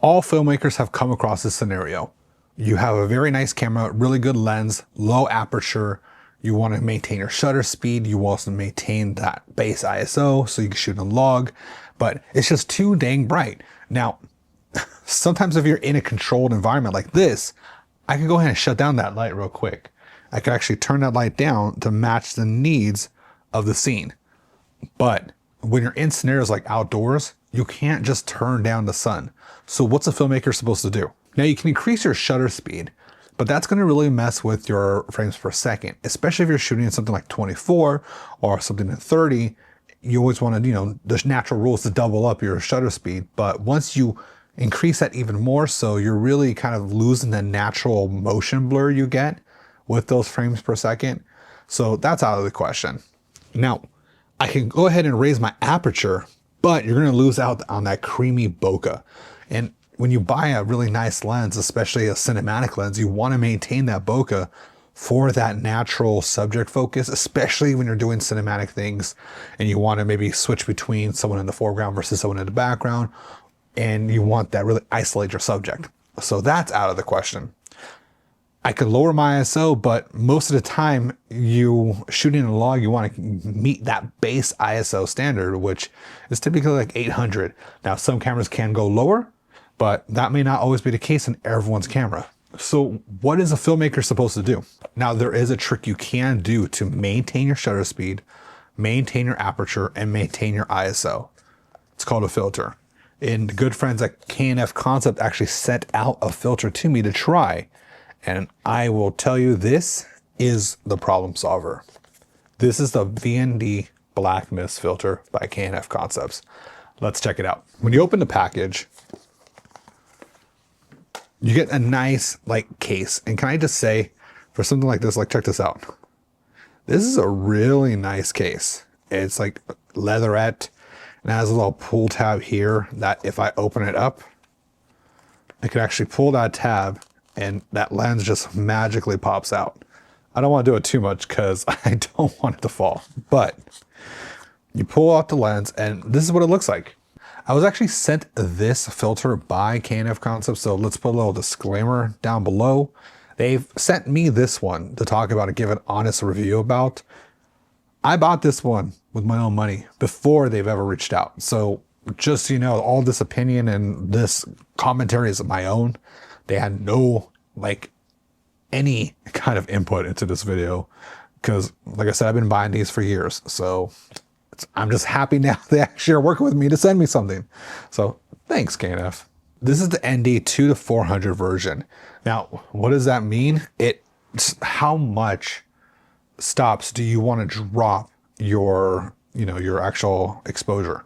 All filmmakers have come across this scenario. You have a very nice camera, really good lens, low aperture. You want to maintain your shutter speed. You also maintain that base ISO so you can shoot in log, but it's just too dang bright. Now, sometimes if you're in a controlled environment like this, I can go ahead and shut down that light real quick. I could actually turn that light down to match the needs of the scene. But when you're in scenarios like outdoors, you can't just turn down the sun. So what's a filmmaker supposed to do? Now you can increase your shutter speed, but that's going to really mess with your frames per second, especially if you're shooting in something like 24 or something in 30. You always want to, the natural rule is to double up your shutter speed. But once you increase that even more, so you're really kind of losing the natural motion blur you get with those frames per second. So that's out of the question. Now, I can go ahead and raise my aperture, but you're going to lose out on that creamy bokeh. And when you buy a really nice lens, especially a cinematic lens, you want to maintain that bokeh for that natural subject focus, especially when you're doing cinematic things and you want to maybe switch between someone in the foreground versus someone in the background, and you want that really isolate your subject. So that's out of the question. I could lower my ISO, but most of the time you shooting a log, you want to meet that base ISO standard, which is typically like 800. Now, some cameras can go lower, but that may not always be the case in everyone's camera. So what is a filmmaker supposed to do? Now, there is a trick you can do to maintain your shutter speed, maintain your aperture, and maintain your ISO. It's called a filter. And the good friends at K&F Concept actually sent out a filter to me to try. And I will tell you, this is the problem solver. This is the VND Black Mist filter by K&F Concepts. Let's check it out. When you open the package, you get a nice case. And can I just say, for something like this, check this out. This is a really nice case. It's like leatherette and it has a little pull tab here that if I open it up, I could actually pull that tab and that lens just magically pops out. I don't want to do it too much because I don't want it to fall, but you pull out the lens and this is what it looks like. I was actually sent this filter by K&F Concepts, so let's put a little disclaimer down below. They've sent me this one to talk about and give an honest review about. I bought this one with my own money before they've ever reached out. So just so you know, all this opinion and this commentary is my own. They had no any kind of input into this video because, like I said, I've been buying these for years. So I'm just happy now they actually are working with me to send me something. So thanks, K&F. This is the ND 2-400 version. Now, what does that mean? It's how much stops do you want to drop your your actual exposure.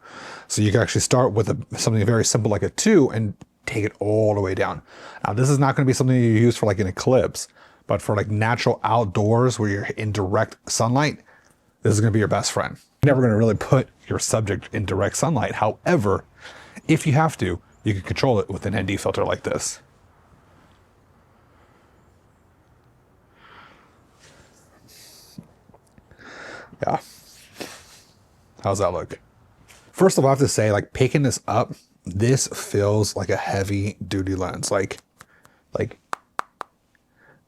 So you can actually start with something very simple like a 2 and take it all the way down. Now, this is not going to be something you use for an eclipse, but for natural outdoors where you're in direct sunlight, this is going to be your best friend. You're never going to really put your subject in direct sunlight. However, if you have to, you can control it with an ND filter like this. Yeah. How's that look? First of all, I have to say, picking this up, this feels like a heavy duty lens.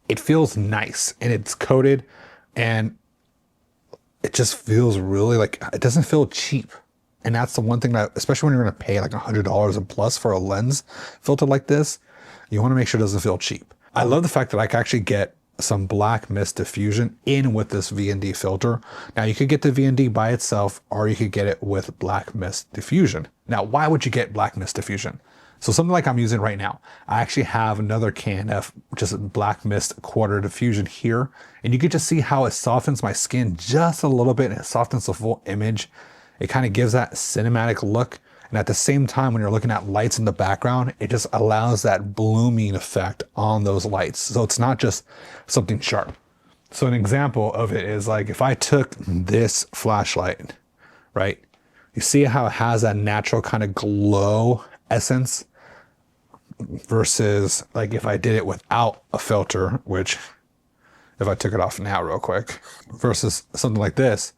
It feels nice and it's coated and it just feels really it doesn't feel cheap. And that's the one thing that, especially when you're going to pay $100 and plus for a lens filter like this, you want to make sure it doesn't feel cheap. I love the fact that I can actually get some Black Mist Diffusion in with this VND filter. Now you could get the VND by itself or you could get it with Black Mist Diffusion. Now, why would you get Black Mist Diffusion? So something like I'm using right now, I actually have another K&F, just Black Mist Quarter Diffusion here. And you can just see how it softens my skin just a little bit and it softens the full image. It kind of gives that cinematic look. And at the same time, when you're looking at lights in the background, it just allows that blooming effect on those lights. So it's not just something sharp. So an example of it is if I took this flashlight, right? You see how it has that natural kind of glow essence versus if I did it without a filter, which if I took it off now real quick, versus something like this,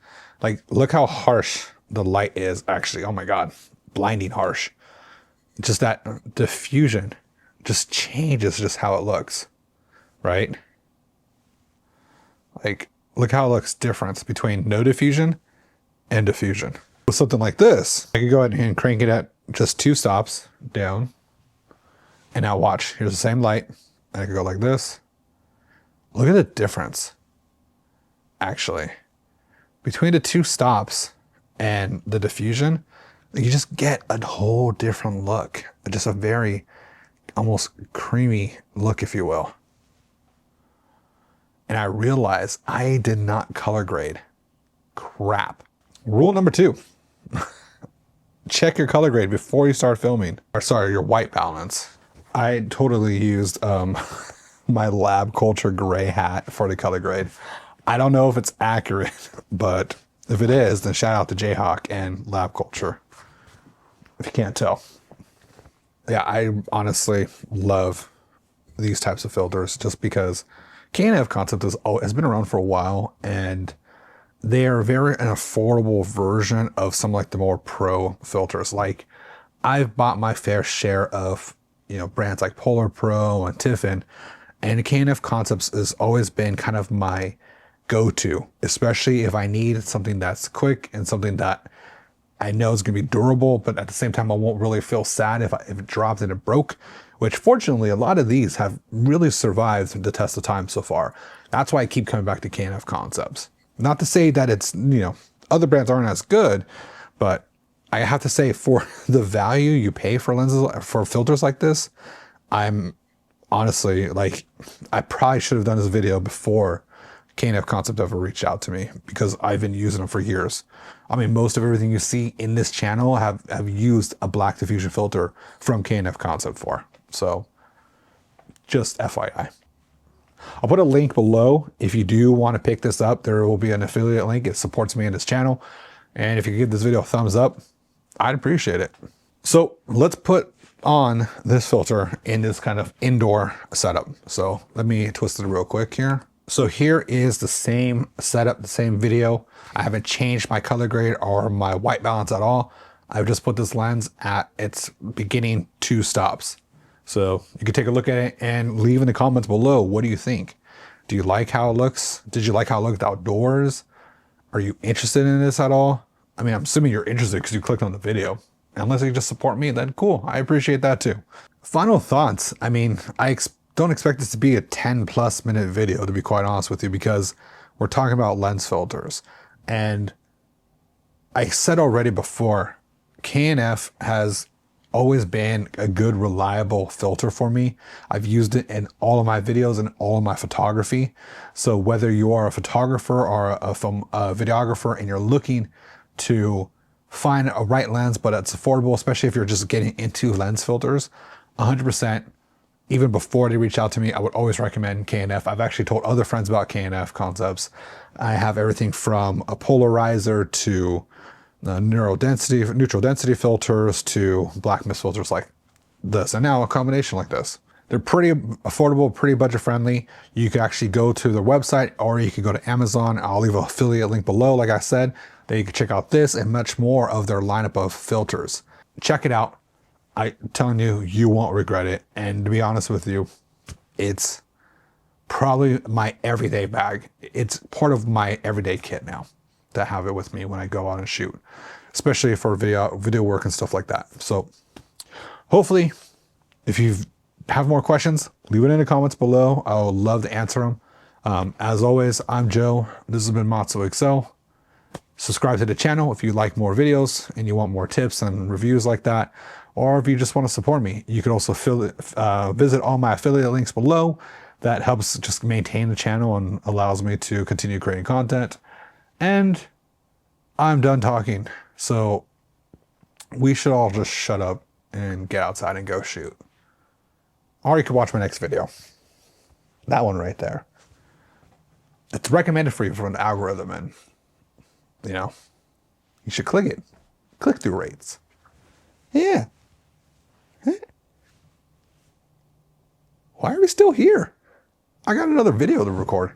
look how harsh the light is actually. Oh my God. Blinding harsh. just that diffusion just changes just how it looks, right? Like, look how it looks different between no diffusion and diffusion. With something like this, I could go ahead and crank it at just 2 stops down. And now watch, here's the same light. And I could go like this. Look at the difference, actually. Between the 2 stops and the diffusion, you just get a whole different look. Just a very almost creamy look, if you will. And I realized I did not color grade. Crap. Rule number 2. Check your color grade before you start filming. Or sorry, your white balance. I totally used my lab culture gray hat for the color grade. I don't know if it's accurate, but if it is, then shout out to Jayhawk and lab culture. If you can't tell. Yeah, I honestly love these types of filters just because Canon concept has been around for a while, and they are very an affordable version of some like the more pro filters. Like, I've bought my fair share of, you know, brands like Polar Pro and Tiffin, and Canon concepts has always been kind of my go-to, especially if I need something that's quick and something that I know is going to be durable, but at the same time, I won't really feel sad if it dropped and it broke, which fortunately, a lot of these have really survived the test of time so far. That's why I keep coming back to Canon concepts. Not to say that it's, you know, other brands aren't as good, but I have to say for the value you pay for lenses, for filters like this, I'm honestly like, I probably should have done this video before Canon concept ever reached out to me, because I've been using them for years. I mean, most of everything you see in this channel have used a black diffusion filter from Canon concept for. So just FYI. I'll put a link below. If you do want to pick this up, there will be an affiliate link. It supports me in this channel. And if you give this video a thumbs up, I'd appreciate it. So let's put on this filter in this kind of indoor setup. So let me twist it real quick here. So here is the same setup, the same video. I haven't changed my color grade or my white balance at all. I've just put this lens at its beginning 2 stops. So you can take a look at it and leave in the comments below. What do you think? Do you like how it looks? Did you like how it looked outdoors? Are you interested in this at all? I mean, I'm assuming you're interested because you clicked on the video. Unless you just support me, then cool. I appreciate that too. Final thoughts. I mean, I don't expect this to be a 10+ minute video, to be quite honest with you, because we're talking about lens filters. And I said already before, KNF has always been a good, reliable filter for me. I've used it in all of my videos and all of my photography. So whether you are a photographer or a videographer and you're looking to find a right lens, but it's affordable, especially if you're just getting into lens filters, 100%. Even before they reach out to me, I would always recommend KNF. I've actually told other friends about KNF concepts. I have everything from a polarizer to neutral density filters to black mist filters like this, and now a combination like this. They're pretty affordable, pretty budget friendly. You can actually go to their website, or you can go to Amazon. I'll leave an affiliate link below, like I said. Then you can check out this and much more of their lineup of filters. Check it out. I'm telling you, you won't regret it. And to be honest with you, it's probably my everyday bag. It's part of my everyday kit now to have it with me when I go out and shoot, especially for video work and stuff like that. So hopefully, if you have more questions, leave it in the comments below. I would love to answer them. As always, I'm Joe. This has been Matzo Excel. Subscribe to the channel if you like more videos and you want more tips and reviews like that. Or if you just want to support me, you can also visit all my affiliate links below. That helps just maintain the channel and allows me to continue creating content. And I'm done talking. So we should all just shut up and get outside and go shoot. Or you can watch my next video. That one right there. It's recommended for you from an algorithm, and you know, you should click it. Click-through rates. Yeah. Why are we still here? I got another video to record.